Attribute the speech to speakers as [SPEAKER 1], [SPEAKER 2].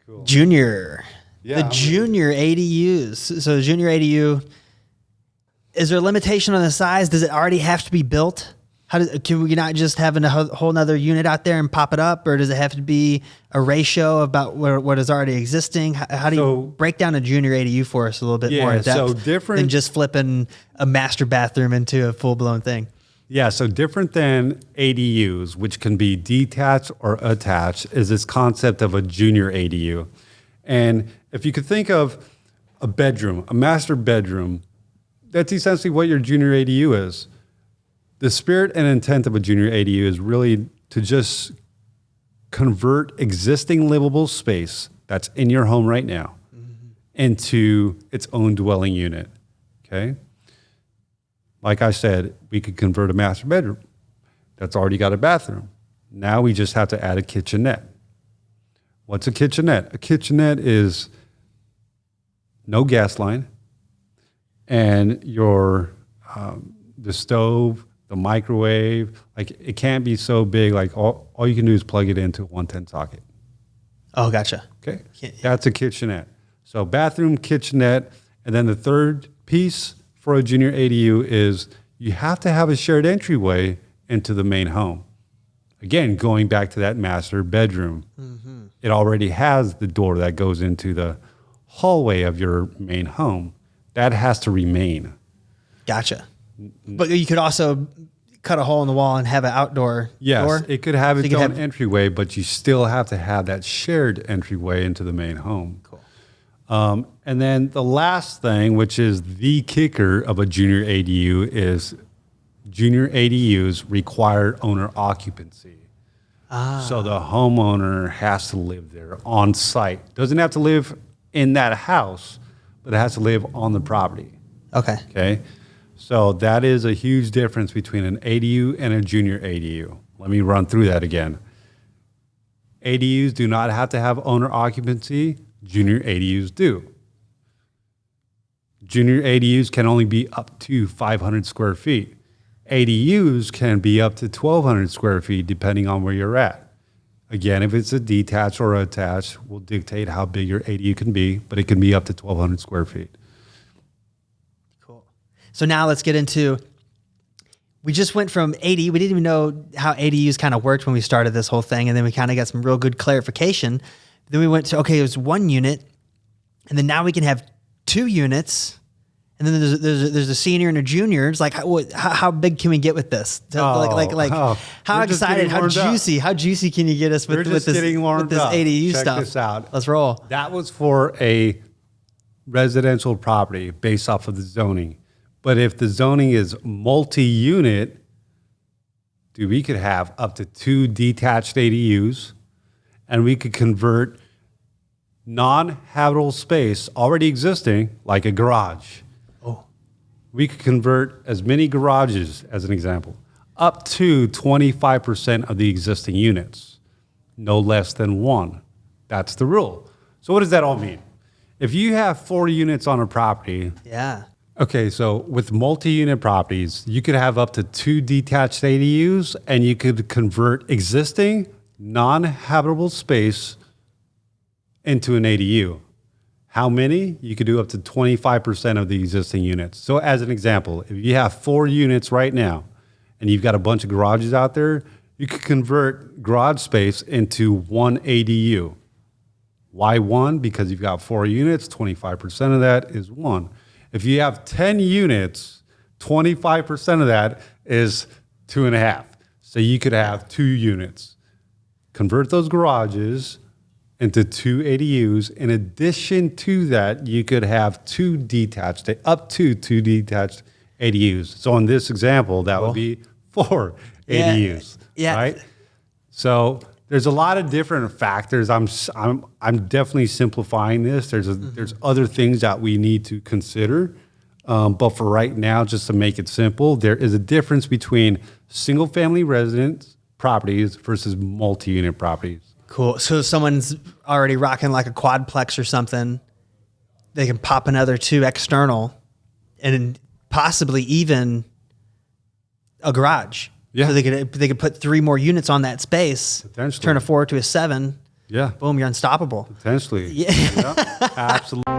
[SPEAKER 1] Cool.
[SPEAKER 2] Junior.
[SPEAKER 1] Yeah,
[SPEAKER 2] the junior ADUs. So the junior ADU, is there a limitation on the size? Does it already have to be built? Can we not just have a whole nother unit out there and pop it up? Or does it have to be a ratio about what is already existing? How do you break down a junior ADU for us a little bit more in depth than just flipping a master bathroom into a full-blown thing?
[SPEAKER 1] Yeah, so different than ADUs, which can be detached or attached, is this concept of a junior ADU. And if you could think of a bedroom, a master bedroom, that's essentially what your junior ADU is. The spirit and intent of a junior ADU is really to just convert existing livable space that's in your home right now into its own dwelling unit, okay? Like I said, we could convert a master bedroom that's already got a bathroom. Now we just have to add a kitchenette. What's a kitchenette? A kitchenette is no gas line, and the stove, the microwave, like it can't be so big. Like all you can do is plug it into a 110 socket.
[SPEAKER 2] Oh, gotcha.
[SPEAKER 1] Okay, that's a kitchenette. So bathroom, kitchenette, and then the third piece for a junior ADU is you have to have a shared entryway into the main home. Again, going back to that master bedroom, it already has the door that goes into the hallway of your main home. That has to remain.
[SPEAKER 2] Gotcha. But you could also cut a hole in the wall and have an outdoor door?
[SPEAKER 1] It could have its own entryway, but you still have to have that shared entryway into the main home.
[SPEAKER 2] Cool.
[SPEAKER 1] And then the last thing, which is the kicker of a junior ADU, is junior ADUs require owner occupancy. So the homeowner has to live there on site. Doesn't have to live in that house, but it has to live on the property. Okay. So that is a huge difference between an ADU and a junior ADU. Let me run through that again. ADUs do not have to have owner occupancy. Junior ADUs do. Junior ADUs can only be up to 500 square feet. ADUs can be up to 1,200 square feet depending on where you're at. Again, if it's a detached or attached, will dictate how big your ADU can be, but it can be up to 1,200 square feet.
[SPEAKER 2] Cool. So now let's get into, we just went from ADU, we didn't even know how ADUs kind of worked when we started this whole thing, and then we kind of got some real good clarification. Then we went to, okay, it was one unit, and then now we can have 2 units, and then there's a senior and a junior. It's like, how big can we get with this? How excited, how juicy can you get us with this ADU stuff?
[SPEAKER 1] Check this out.
[SPEAKER 2] Let's roll.
[SPEAKER 1] That was for a residential property based off of the zoning. But if the zoning is multi-unit, we could have up to 2 detached ADUs, and we could convert non-habitable space already existing, like a garage. We could convert as many garages, as an example, up to 25% of the existing units, no less than 1. That's the rule. So what does that all mean? If you have 40 units on a property.
[SPEAKER 2] Yeah.
[SPEAKER 1] Okay, so with multi-unit properties, you could have up to 2 detached ADUs, and you could convert existing non-habitable space into an ADU. How many? You could do up to 25% of the existing units. So as an example, if you have 4 units right now and you've got a bunch of garages out there, you could convert garage space into 1 ADU. Why 1? Because you've got 4 units, 25% of that is 1. If you have 10 units, 25% of that is 2.5. So you could have 2 units. Convert those garages into 2 ADUs. In addition to that, you could have up to 2 detached ADUs. So in this example, that would be 4 ADUs, right? So there's a lot of different factors. I'm definitely simplifying this. There's other things that we need to consider. But for right now, just to make it simple, there is a difference between single family residence properties versus multi-unit properties.
[SPEAKER 2] Cool. So someone's already rocking like a quadplex or something, they can pop another 2 external and possibly even a garage.
[SPEAKER 1] Yeah.
[SPEAKER 2] So they could put 3 more units on that space,
[SPEAKER 1] Potentially.
[SPEAKER 2] turn a 4 to a 7.
[SPEAKER 1] Yeah.
[SPEAKER 2] Boom, you're unstoppable.
[SPEAKER 1] Potentially.
[SPEAKER 2] Yeah.
[SPEAKER 1] Yeah. Absolutely.